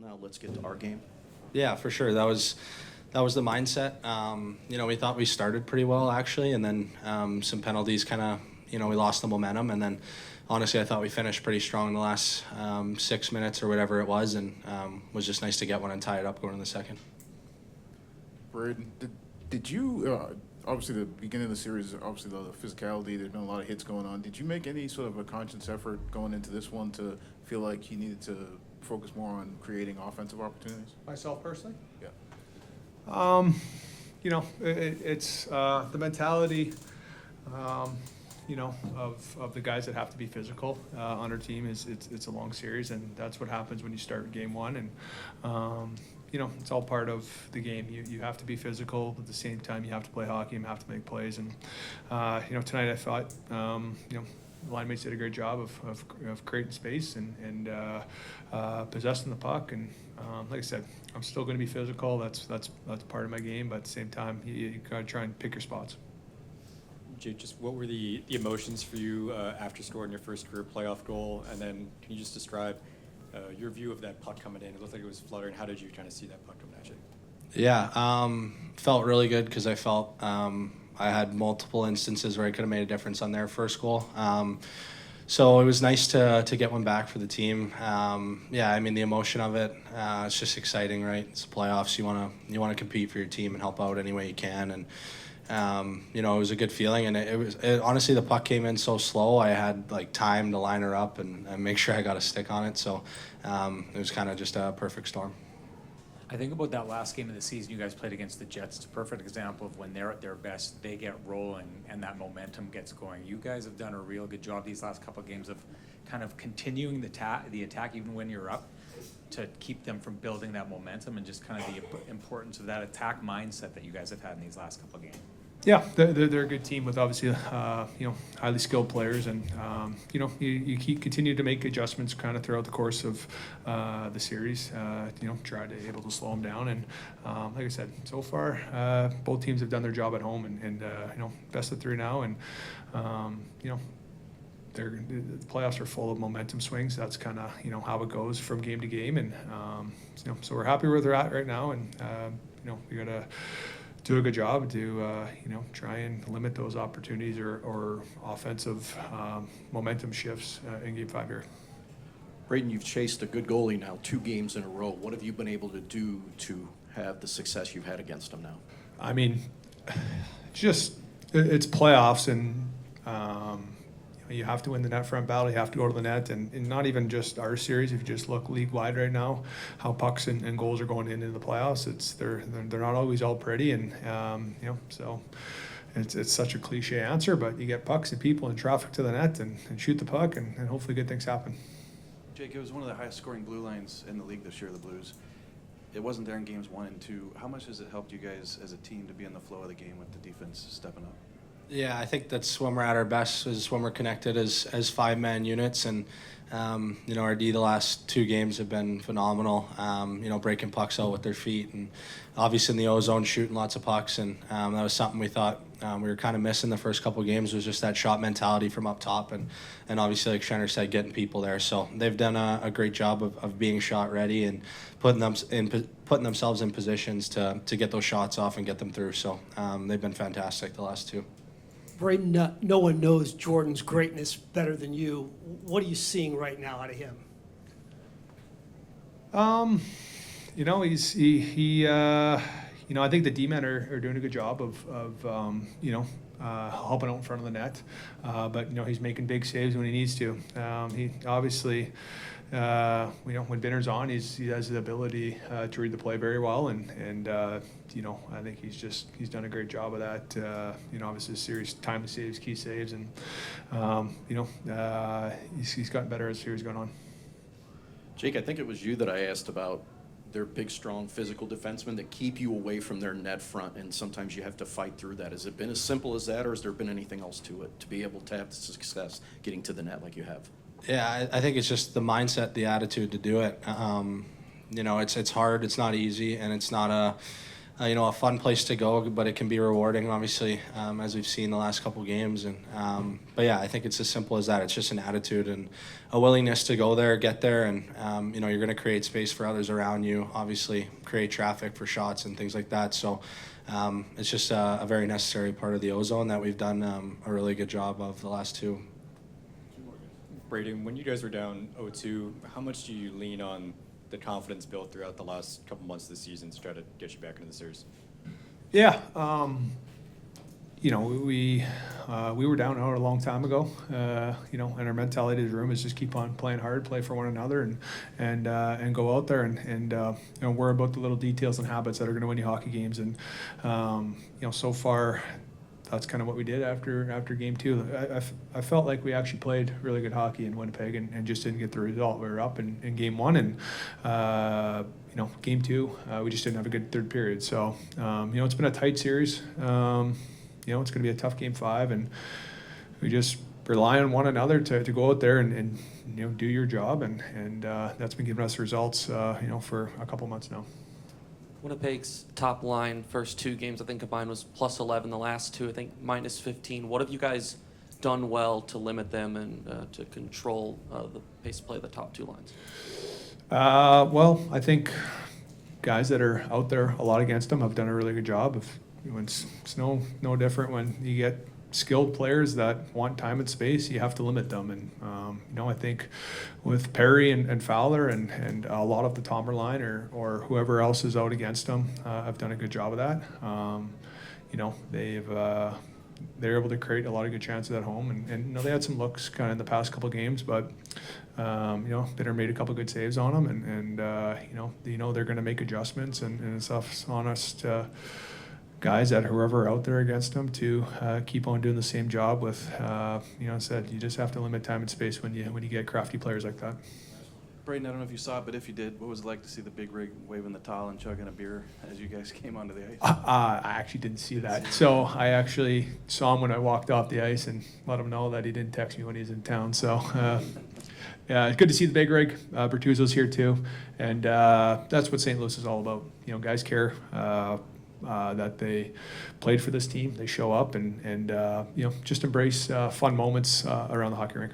Now let's get to our game. Yeah, for sure. That was the mindset. We thought we started pretty well actually, and then some penalties kind of, we lost the momentum, and then honestly I thought we finished pretty strong in the last 6 minutes or whatever it was, and was just nice to get one and tie it up going in the second. Brayden, did you obviously the beginning of the series, obviously the physicality, there's been a lot of hits going on. Did you make any sort of a conscious effort going into this one to feel like you needed to focus more on creating offensive opportunities? Myself personally? Yeah. It's the mentality, of the guys that have to be physical on our team. It's a long series, and that's what happens when you start game one. And it's all part of the game. You have to be physical at the same time. You have to play hockey. You have to make plays. And tonight I thought the line mates did a great job of creating space and possessing the puck. And like I said, I'm still going to be physical. That's part of my game. But at the same time, you got to try and pick your spots. Jake, just what were the emotions for you after scoring your first career playoff goal? And then can you just describe your view of that puck coming in? It looked like it was fluttering. How did you kind of see that puck coming at you? Yeah, felt really good because I felt I had multiple instances where I could have made a difference on their first goal. So it was nice to get one back for the team. The emotion of it, it's just exciting, right? It's the playoffs. You want to compete for your team and help out any way you can. And it was a good feeling. And it honestly, the puck came in so slow. I had time to line her up and make sure I got a stick on it. So it was kind of just a perfect storm. I think about that last game of the season you guys played against the Jets. It's a perfect example of when they're at their best, they get rolling and that momentum gets going. You guys have done a real good job these last couple of games of kind of continuing the attack even when you're up, to keep them from building that momentum, and just kind of the importance of that attack mindset that you guys have had in these last couple of games. Yeah, they're a good team with obviously highly skilled players, and you continue to make adjustments kind of throughout the course of the series. Try to able to slow them down, and like I said, so far both teams have done their job at home, and best of three now, and the playoffs are full of momentum swings. That's kind of how it goes from game to game, and so we're happy where they're at right now, and we gotta do a good job to try and limit those opportunities or offensive momentum shifts in Game 5 here. Brayden, you've chased a good goalie now 2 games in a row. What have you been able to do to have the success you've had against him now? I mean, it's playoffs, and you have to win the net front battle. You have to go to the net, and not even just our series. If you just look league wide right now, how pucks and goals are going into the playoffs, they're not always all pretty, and so it's such a cliche answer, but you get pucks and people and traffic to the net and shoot the puck, and hopefully good things happen. Jake, it was one of the highest scoring blue lines in the league this year, the Blues. It wasn't there in games 1 and 2. How much has it helped you guys as a team to be in the flow of the game with the defense stepping up? Yeah, I think that's when we're at our best, is when we're connected as 5-man units, and our D the last 2 games have been phenomenal. Breaking pucks out with their feet, and obviously in the O-zone shooting lots of pucks, and that was something we thought we were kind of missing the first couple of games, was just that shot mentality from up top, and obviously, like Schenner said, getting people there. So they've done a great job of being shot ready and putting themselves in positions to get those shots off and get them through. So they've been fantastic the last 2. Brayden, no one knows Jordan's greatness better than you. What are you seeing right now out of him? I think the D-men are doing a good job of helping out in front of the net. But he's making big saves when he needs to. He obviously, when Binner's on, he has the ability to read the play very well, and I think he's done a great job of that. Obviously series timely saves, key saves, and he's gotten better as the series going on. Jake, I think it was you that I asked about their big, strong, physical defensemen that keep you away from their net front, and sometimes you have to fight through that. Has it been as simple as that, or has there been anything else to it to be able to have the success getting to the net like you have? Yeah, I think it's just the mindset, the attitude to do it. It's hard, it's not easy, and it's not a fun place to go, but it can be rewarding, obviously, as we've seen the last couple games. And but yeah, I think it's as simple as that. It's just an attitude and a willingness to go there, get there, and you're going to create space for others around you. Obviously, create traffic for shots and things like that. So it's just a very necessary part of the ozone that we've done a really good job of the last two. Brayden, when you guys were down 0-2, how much do you lean on the confidence built throughout the last couple months of the season to try to get you back into the series? Yeah, we were down out a long time ago, and our mentality of the room is just keep on playing hard, play for one another, and go out there and worry about the little details and habits that are going to win you hockey games. And so far, that's kind of what we did after game two. I felt like we actually played really good hockey in Winnipeg and just didn't get the result. We were up in game one, and game two we just didn't have a good third period. So it's been a tight series. It's going to be a tough game five, and we just rely on one another to go out there and do your job, and that's been giving us results for a couple months now. Winnipeg's top line first two games, I think combined was +11. The last two, I think, -15. What have you guys done well to limit them and to control the pace of play of the top two lines? Well, I think guys that are out there a lot against them have done a really good job. It's no different when you get skilled players that want time and space. You have to limit them, and I think with Perry and Fowler and a lot of the Tomer line or whoever else is out against them have done a good job of that. They're able to create a lot of good chances at home, and they had some looks kind of in the past couple of games, but Bitter made a couple of good saves on them, and they're going to make adjustments, and it's on us to guys that whoever out there against them to keep on doing the same job with, said you just have to limit time and space when you get crafty players like that. Brayden, I don't know if you saw it, but if you did, what was it like to see the big rig waving the towel and chugging a beer as you guys came onto the ice? I actually didn't see that. So I actually saw him when I walked off the ice and let him know that he didn't text me when he's in town. So, yeah, it's good to see the big rig. Bertuzzo's here too. And that's what St. Louis is all about. Guys care. That they played for this team, they show up and just embrace fun moments around the hockey rink.